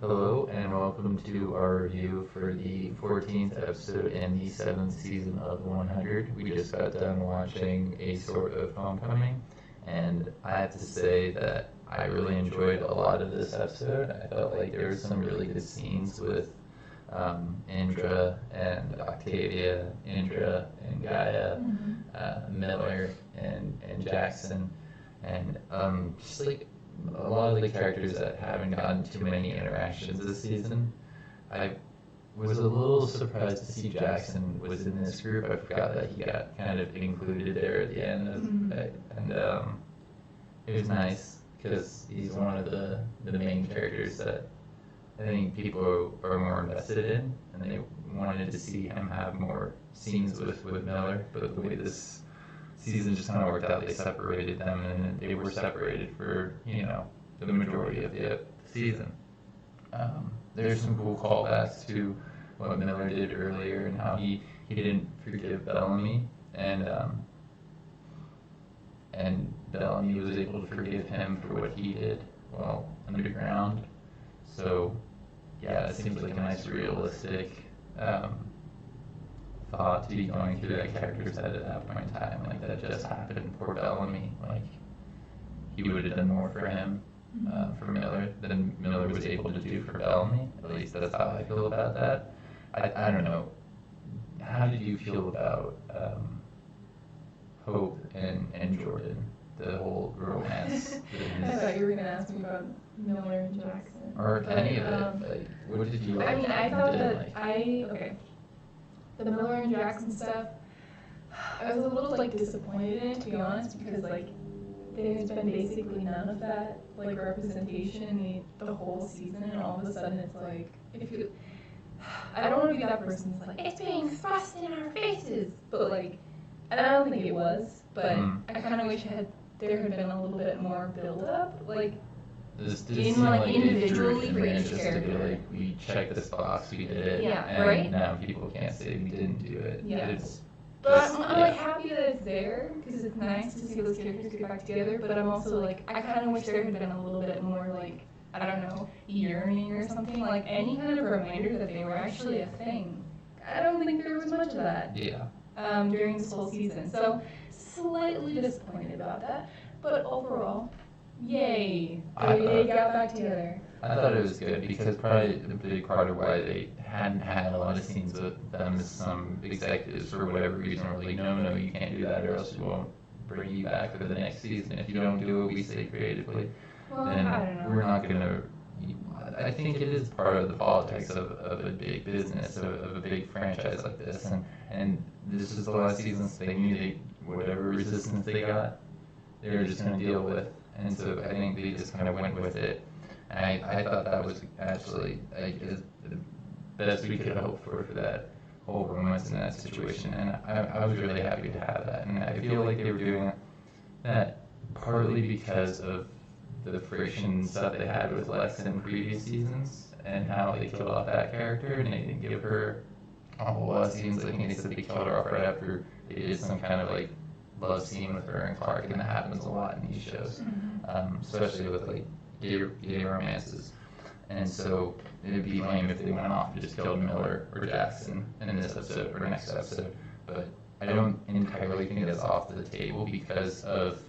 Hello and welcome to our review for the 14th episode in the 7th season of 100. We just got done watching A Sort of Homecoming, and I have to say that I really enjoyed a lot of this episode. I felt like there were some really good scenes with Indra and Octavia, Indra and Gaia, Miller and Jackson, and just like a lot of the characters that haven't gotten too many interactions this season. I was a little surprised to see Jackson was in this group. I forgot that he got kind of included there at the end, and it was nice because he's one of the main characters that I think people are more invested in, and they wanted to see him have more scenes with Miller. But the way this season just kind of worked out, they separated them, and they were separated for the majority of the season. There's some cool callbacks to what Miller did earlier and how he didn't forgive Bellamy, and Bellamy was able to forgive him for what he did while underground. So yeah, it seems like a nice realistic thought to be going through that character's head at that point in time. Like, that just happened. Poor Bellamy. Like, he would have done more for him, for Miller, than Miller was able to do for Bellamy. At least that's how I feel about that. I don't know. How did you feel about Hope and Jordan? The whole romance. I thought you were going to ask me about Miller and Jackson. Or any of it. Like, what did you like? I mean, I thought that the Miller and Jackson stuff, I was a little disappointed in it, to be honest, because there's been basically none of that representation in the whole season, and all of a sudden it's if you, I don't want to be that person who's it's being thrust in our faces, but I don't think it was, but I kind of wish there had been a little bit more build up, This individually for each character. We checked this box, we did it, and right? Now people can't say we didn't do it. Yeah. But I'm happy that it's there, because it's nice to see those characters get back together, but I'm also I kind of wish there had been a little bit more I don't know, yearning or something, any kind of reminder that they were actually a thing. I don't think there was much of that. Yeah. During this whole season. So slightly disappointed about that, but overall, yay! They got back together. I thought it was good because probably the big part of why they hadn't had a lot of scenes with them is some executives, for whatever reason, were like, no, you can't do that, or else we won't bring you back for the next season. If you don't do what we say creatively, then we're not going to. I think it is part of the politics of a big business, of a big franchise like this, and this is the last season, so they knew whatever resistance they got, they were just going to deal with, and so I think they just kind of went with it. And I thought that was actually the best we could hope for that whole romance in that situation, and I was really happy to have that, and I feel like they were doing that partly because of the friction stuff they had with Lex in previous seasons, and how they killed off that character, and they didn't give her a whole lot of scenes. I think they said they killed her off right after they did some kind of love scene with her and Clark, and that happens a lot in these shows, especially with gay romances. And so it'd be lame if they went off and just killed Miller or Jackson in this episode or next episode. But I don't entirely think that's off the table because of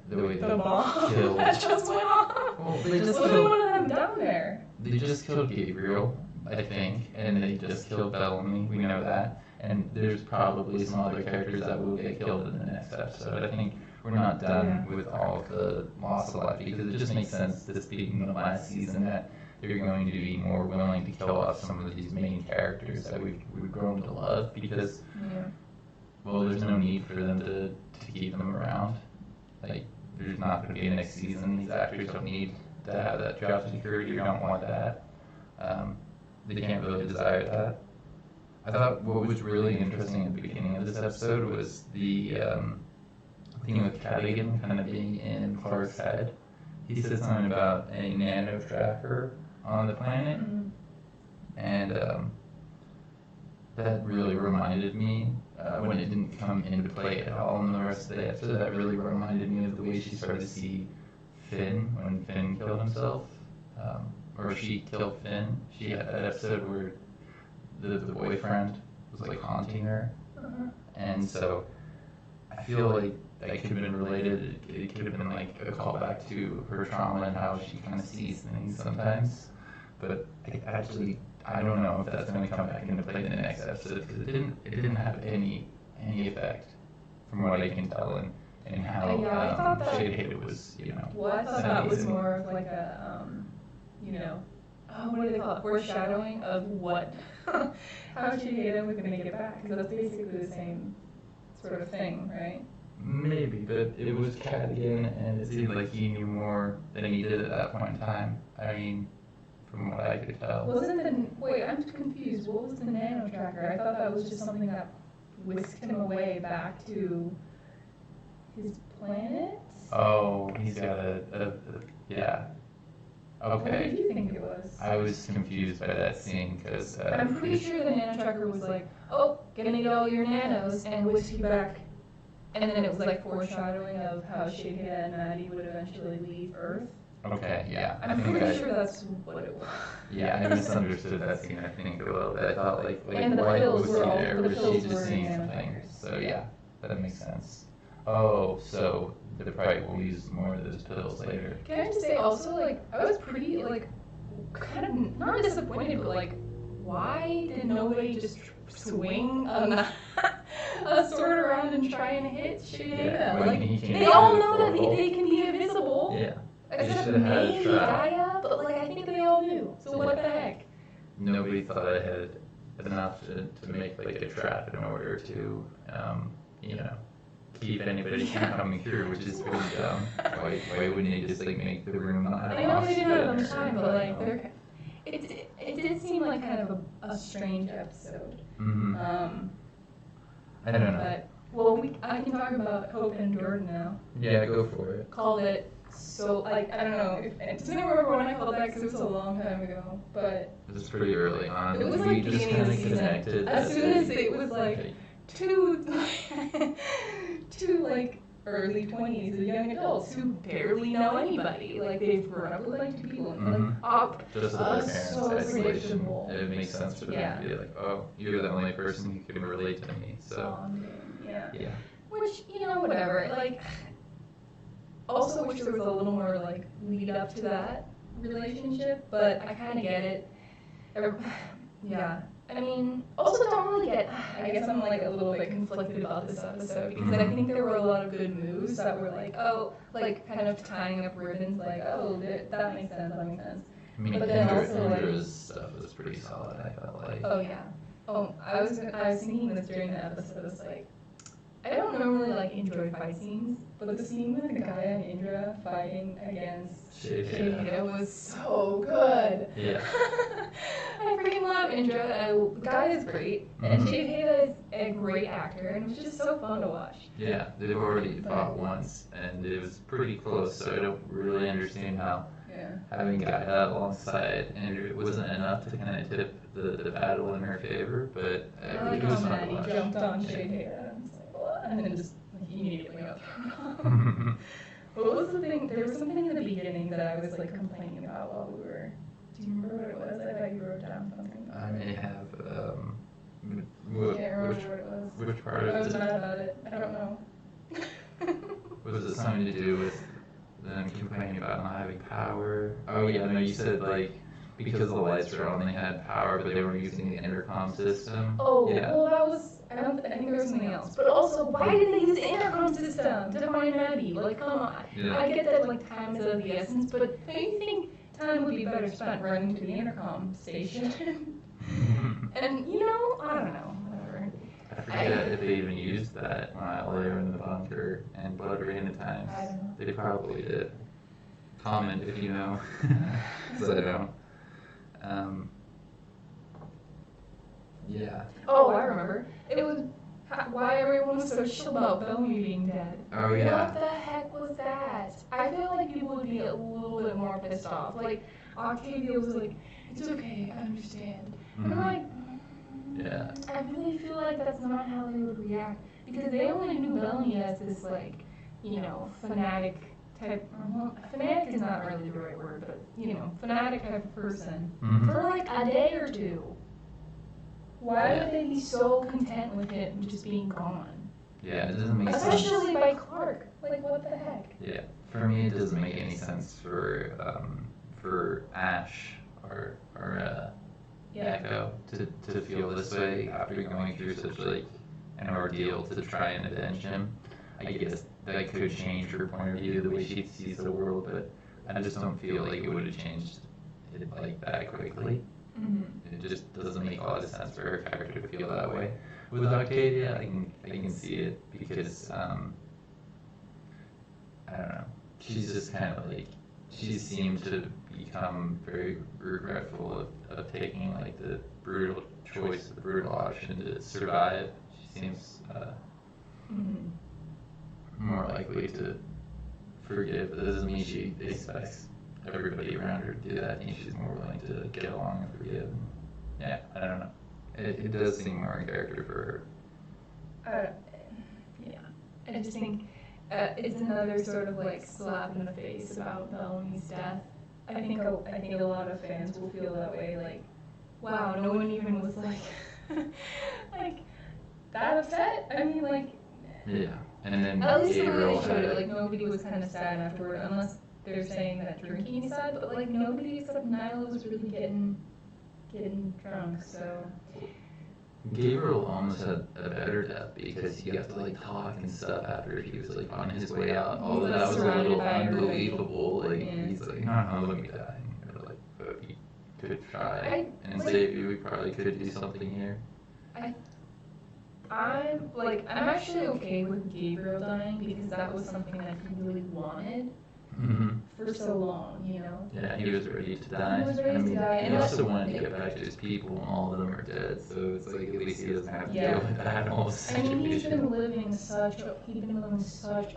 the way they killed. That just went off. Well, they just killed killed. One of them down there. They just killed Gabriel, I think, and they just killed Bellamy. We know that. And there's probably some other characters that will get killed in the next episode. I think we're not done with all of the loss of life, because it just makes sense, this being the last season, that they're going to be more willing to kill off some of these main characters that we've grown to love, because well, there's no need for them to keep them around. There's not going to be a next season. These actors don't need to have that job security. You don't want that. They can't really desire that. I thought what was really interesting at the beginning of this episode was the thing with Cadigan kind of being in Clark's head. He said something about a nano tracker on the planet, and that really reminded me, when it didn't come into play at all in the rest of the episode, that really reminded me of the way she started to see Finn when Finn killed himself. or she killed Finn. She had that episode where the boyfriend was like haunting her, Uh-huh. and so I feel like that could have been related. It could have been like a callback to her trauma and how she kind of sees things sometimes. But I don't know if that's going to come back into play in the next episode because it didn't have any effect from what I can tell and how Yeah, I thought that. Shade Hated was, Well, I thought that was amazing. more of like a, what do they call it? Foreshadowing of what, how Shihada was gonna get back, because that's basically the same sort of thing, right? Maybe, but it was Cadigan, and it seemed like he knew more than he did at that point in time. I mean, from what I could tell. Wait, I'm confused. What was the nano tracker? I thought that was just something that whisked him away back to his planet? Oh, he's got yeah. What did Okay. you think it was? I was confused by that scene because I'm pretty sure the nano tracker was like, oh, gonna get all your nanos and whisk you back. And then it was like foreshadowing of how Shigehida and Maddie would eventually leave Earth. okay, yeah. I'm pretty sure that's what it was. Yeah, I misunderstood that scene, I think, a little bit. I thought, And the why pills was she were all- there? the Was she pills just were seeing nano something? trackers. So, yeah, that makes sense. Oh, so they probably will use more of those pills later. Can I just say also, like, I was pretty, like, kind of not disappointed, but like, why did nobody just swing a sword around and try and hit Shigehida? Yeah, when Like, he came they out all of the know that portal. they can be invisible. Yeah. Except should've had a maybe trap. Gaia, but like I think they all knew. So what the heck? Nobody thought I had enough to make like a trap in order to, you know, keep anybody from coming through, which is pretty dumb. Why wouldn't they just like make the room not have I know they didn't have oxygen enough or time, but something? like it did seem like kind of a strange episode. Mm-hmm. I don't know. But well, I can talk about Hope and Jordan now. Yeah, go for it. Called it so like I don't know. Does anyone remember when I called that? Because it was a long time ago. But It was pretty early on. it was we like just beginning kind of of the season. connected. As soon as it was like Okay. two like early 20s of young adults who barely know anybody. Like they've grown up with like two people and like Mhm. Just with their parents' so isolation. predictable. It makes sense for them Yeah. to be like, oh, you're the only person who can relate to me. So, Yeah. yeah. Which, whatever. Like, also wish there was a little more, like, lead up to that relationship, but I kind of get it. Yeah. I mean, also don't really get, I guess I'm, like, a little bit conflicted about this episode, because I think there were a lot of good moves that were, like, oh, like, kind of tying up ribbons, like, oh, that makes sense, that makes sense. I mean, But then also, like- Indra's stuff was pretty solid, I felt like. Oh, yeah. Oh, I was thinking this during the episode, it's like, I don't normally like enjoy fight scenes, but the scene with Gaia and Indra fighting against Shigehida. Shigehida was so good. Yeah. I freaking love Indra, and Gaia is great, and Mhm. Shigehida is a great actor, and it was just so fun to watch. Yeah, they've already fought once, and it was pretty close, so I don't really understand how Yeah. having Gaia alongside Andrew wasn't enough to kind of tip the battle in her favor, but I like it was how fun to Maddie watch. jumped on Shigehida, and it's like, what? And then just like, immediately got thrown off. What was the thing? There was something in the beginning that I was like complaining about while we were. Do you remember what it was? I thought you wrote down something. I may have, I can't remember what it was. which part I of was it? mad about it. I don't know. Was it something to do with them complaining about not having power? Oh yeah, no, you said like because the lights were on, they had power, but they were using the intercom system. Oh, yeah. well, that was. I think there was something else. But also, why did they use the intercom system to find Maddie? Like, come on. Yeah. I get that like time is of the essence, but don't you think time would be better spent running to the intercom station? And I don't know. Whatever. I forget if they even used that while they were in the bunker and Blood Rain at times. I don't know. They probably did. Comment if you know, 'cause I don't. Yeah. Oh, I remember. It was why everyone was so chill about Bellamy being dead. Oh yeah. What the heck was that? I feel like people would be a little bit more pissed off. Like, Octavia was like, it's okay, I understand. And I'm Mhm. like, Yeah. I really feel like that's not how they would react. Because they only knew Bellamy as this, like, fanatic type, well, fanatic is not really the right word, but, you know, fanatic type of person Mhm. for like a day or two. Why would they be so content with him just being gone? Yeah, it doesn't make sense. Especially by Clark. Like, what the heck? Yeah, for me, it doesn't make any sense for Ash or Echo to feel this way after going through such like an ordeal to try and avenge him. I guess that could change her point of view, the way she sees the world, but I just don't feel like it would have changed it like that quickly. Mm-hmm. It just doesn't make a lot of sense for her character to feel that way. With Octavia, I can see it because I don't know. She's just kind of like she seemed to become very regretful of taking like the brutal choice, the brutal option to survive. She seems Mm-hmm. more likely to forgive. That doesn't mean she expects everybody around her to do that. I think she's more willing to get along and forgive. And, yeah, I don't know. It does seem more in character for her. Yeah. I just think it's another sort of like slap in the face about Bellamy's death. I think a lot of fans will feel that way. Like, wow, no one even was like, like that upset. I mean, like. Yeah, and then At least the way Gabriel they showed had it, like nobody was kind of sad afterward, unless they're saying that drinking is sad. But like nobody except Nyla was really getting drunk. So. Gabriel almost had a better death because he got to like talk and stuff after he was like on his way out. Although that was a little unbelievable. Like he's like, no, let me die. And they're like, but he could try and save you. We probably could do something here. I'm actually okay with Gabriel dying because that was something that he really wanted for so long, you know? Yeah, he was ready to die. He was ready to die. He also wanted to get back to his people, and all of them are dead, so it's like at least he doesn't have to deal with that whole situation. I mean, he's been living such a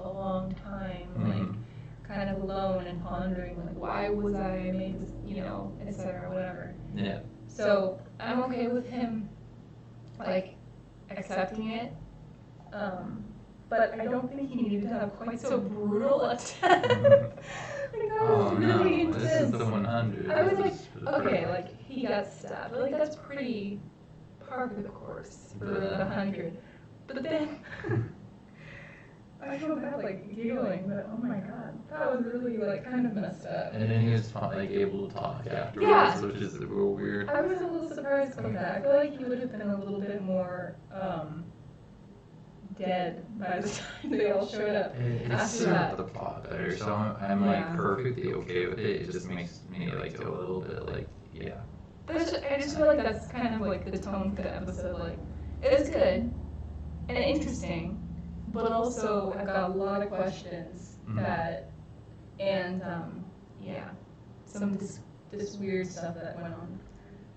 long time, like, kind of alone and pondering, like, why was I made this, you know, etc., whatever. Yeah. So, I'm okay with him, like, accepting it, but I don't think he needed to have quite so brutal a death. Like, that was really intense. This is the 100. I was like, okay, like, he got stabbed. Like, that's pretty par for the course for the 100. But then, I feel bad, like, giggling, but oh my god, that was really, like, kind of messed up. And then he was, like, able to talk afterwards, which is a little weird. I was a little surprised about that. I feel like he would have been a little bit more, dead by the time they all showed up. It's served the plot better, so I'm like perfectly okay with it. It just makes me like go a little bit like, yeah. I just feel like that's kind of like the tone for the episode. Like, it was good and interesting, but also I've got a lot of questions that, and yeah, some of this weird stuff that went on.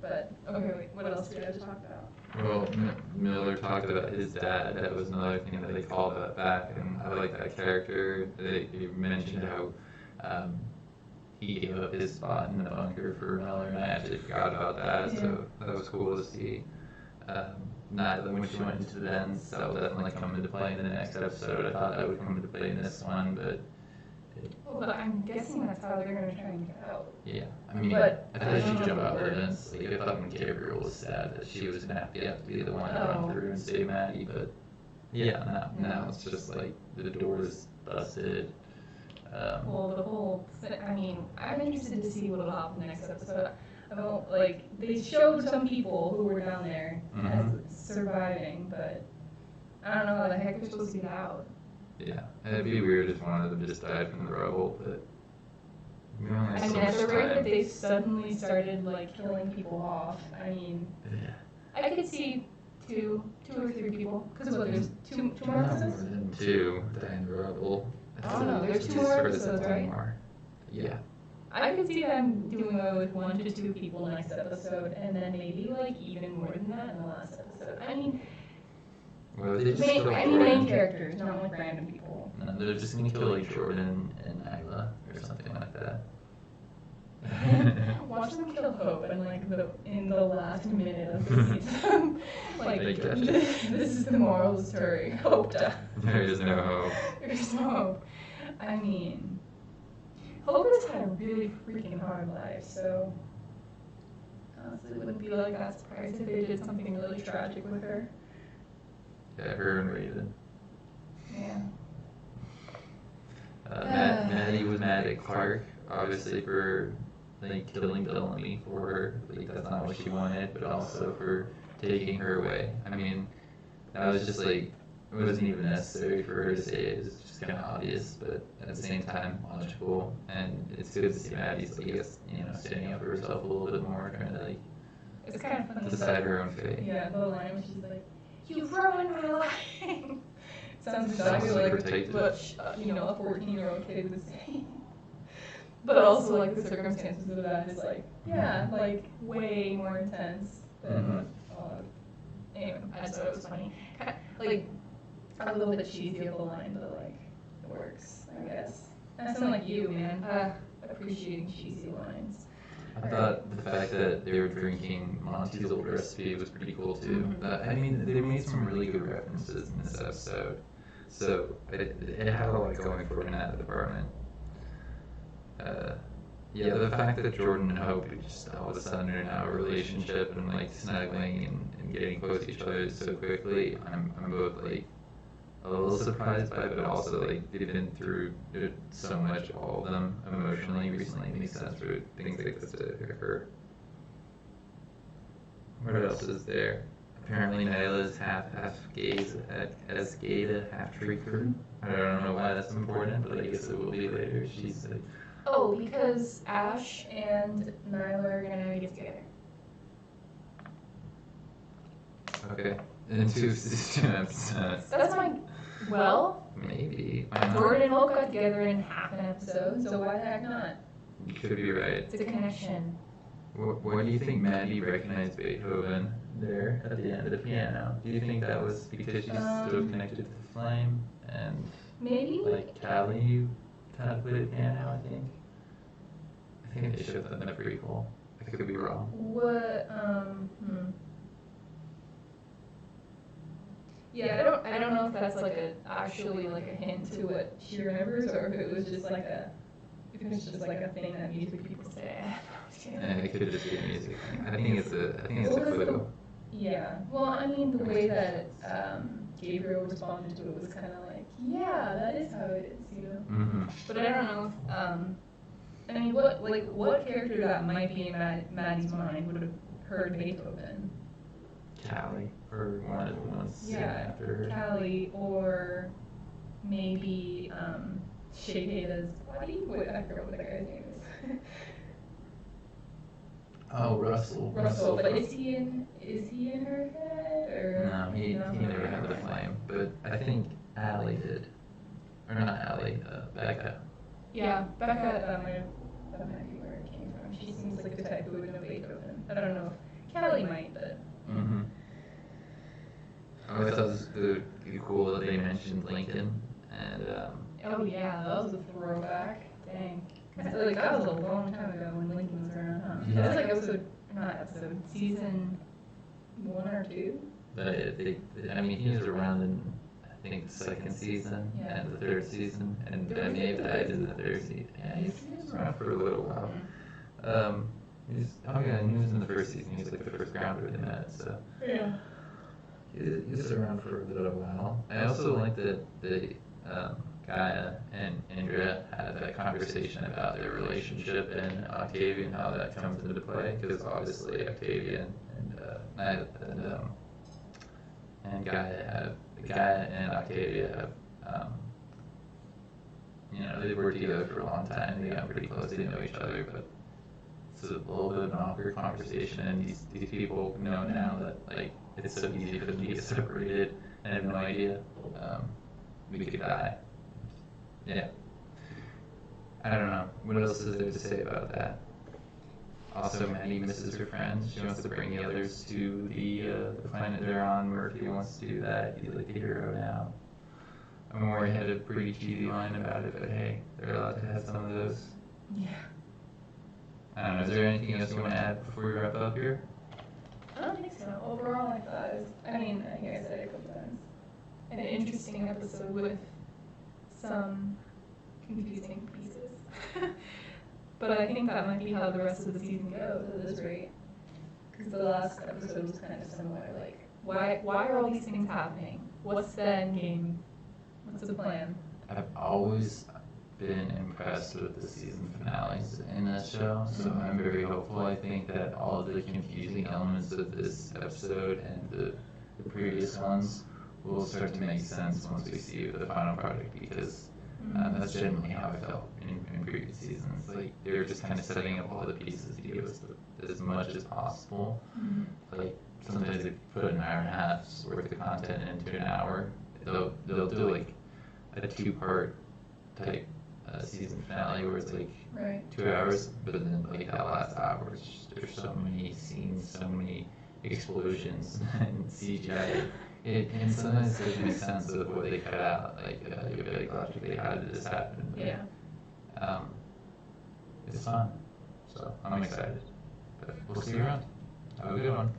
But okay, wait, what else do you have to talk about? Well, Miller talked about his dad. That was another thing that they called that back, and I like that character. They mentioned how he gave up his spot in the bunker for Miller, and I actually forgot about that, so that was cool to see. Not when she went into the vents, that will definitely come into play in the next episode. I thought that would come into play in this one, but... Well, but I'm guessing that's how they're going to try and get out. Yeah, I mean, I thought she'd jump out the vents. Like, I thought when Gabriel was sad that she was going to have to be the one to run through and save Maddie, but yeah, now it's just like the door's busted. Well, the whole thing, I mean, I'm interested to see what'll happen next episode. I don't, like, they showed some people who were down there as surviving, but I don't know how the heck they're supposed to get out. Yeah, it'd be weird if one of them just died from the rubble, but... I mean, at the rate that they suddenly started, like, killing people off, I mean... Yeah. I could see two or three people, because what, there's two more Not episodes? more than two die in the rubble. Oh no, there's two more episodes, right? Yeah. I could see them doing away with 1 to 2 people next episode, and then maybe, like, even more than that in the last episode. I mean... Well, they just main characters, not like random people. No, they're just gonna kill like Jordan and Nyla or something like that. Watch them kill Hope in the last minute of the season. Like this is the moral of the story. Hope dies. There is no hope. There's no hope. I mean, Hope had a really freaking hard life, so honestly, it wouldn't be like that surprised if they did something really tragic with her. Yeah, her and Raven. Yeah. Maddie was mad at Clark, obviously for like killing Delaney for her. Like that's not what she wanted, but also for taking her away. I mean, that was just like it wasn't even necessary for her to say it. It was just kind of obvious, but at the same time logical. And it's good to see Maddie's, I guess, standing up for herself a little bit more, trying to like It's kind of funny. decide her own fate. Yeah, the line where she's like, "You ruined my life." Sounds exactly like like protected. what a 14-year-old kid would say. But also like the circumstances of that is like, yeah, like way more intense than. Anyway, I just thought it was funny. Like a little bit cheesy of the line, but like it works, I guess. I sound like you, man. Appreciating cheesy lines. I thought the fact that they were drinking Monty's old recipe was pretty cool too. I mean, they made some really good references in this episode, so it had a lot going for it in that department. Yeah, the fact that Jordan and Hope just all of a sudden are now a relationship and like snuggling and getting close to each other so quickly, I'm both like a little surprised by it, but also like they've been through so much, all of them emotionally recently. It makes sense for things like this to occur. What else is there? Apparently Nyla's half gaze as Gata half truther. I don't know why that's important, but I guess it will be later. She's like, oh, because Ash and Nyla are gonna get together. okay, in two episodes. That's my. Well, Maybe. Jordan and Hope got together in half an episode, so why the heck not? You could be right. It's a connection. What do you think Maddie recognized Beethoven there at the end of the piano? Do you think that was because she's still connected to the flame and Maybe like Callie kind of played piano? I think they showed that in the prequel. I could be wrong. what? Yeah, I don't know if that's like actually like a hint to what she remembers, or if it was just like a thing that music people say. And it could just be a music thing. I think it's a clue. Yeah. Well, I mean, the way that Gabriel responded to it was kind of like, yeah, that is how it is, But I don't know if, I mean, what character that might be in Maddie's mind would have heard Beethoven? Callie, or one of the ones sitting Yeah, after her. Callie, or maybe Shayda's buddy? Wait, I forgot what that guy's name is. Oh, Russell. Russell, but is he in her head, or? No, he never had the flame, but I think Allie did. Or not Allie, Becca. Yeah, Becca, that might be where it came from. She seems like the type who would know Beethoven. I don't know if Callie might, but. I thought it was cool that they mentioned Lincoln, and Oh yeah, that was a throwback. Dang. Like, that was a long time ago when Lincoln was around, huh? Yeah. That was like season 1 or 2? I mean, he was around in, I think, the second season and the third season, and Maeve died in the third season. Yeah, he was around for a little while. He was in the first season. He was like the first grounder they met, so. Yeah. He was around for a little while. I also like that Gaia and Indra had that conversation about their relationship and Octavia and how that comes into play, because obviously Octavia and Gaia and Octavia have they've worked together for a long time. They got pretty close. They know each other, but it's a little bit of an awkward conversation, and these people know now that like it's so easy for them to get separated and have no idea. We could die. Yeah. I don't know. What else is there to say about that? Also, Maddie misses her friends. She wants to bring the others to the planet they're on. Murphy wants to do that. He's like the hero now. Amori had a pretty cheesy line about it, but hey, they're allowed to have some of those. Yeah. I don't know. Is there anything else you want to add before we wrap up here? I don't think so. Overall, I thought it was, I think I said it a couple times, an interesting episode with some confusing pieces. But I think that might be how the rest of the season goes at this rate. Because the last episode was kind of similar. Like, why are all these things happening? What's the end game? What's the plan? I've always been impressed with the season finales in this show, so I'm very hopeful. I think that all of the confusing elements of this episode and the previous ones will start to make sense once we see the final product, because that's generally how I felt in previous seasons. Like, they were just kind of setting up all the pieces to give us as much as possible. Like, sometimes they put an hour and a half's worth of content into an hour. They'll do like a two-part type season finale where it's like 2 hours, but then like that last hour, there's so many scenes, so many explosions and CGI. And sometimes it doesn't make sense of what they cut out. Like, you'll be like, logically, how did this happen? Yeah. It's fun, so I'm excited. But we'll see you around. Have a good one.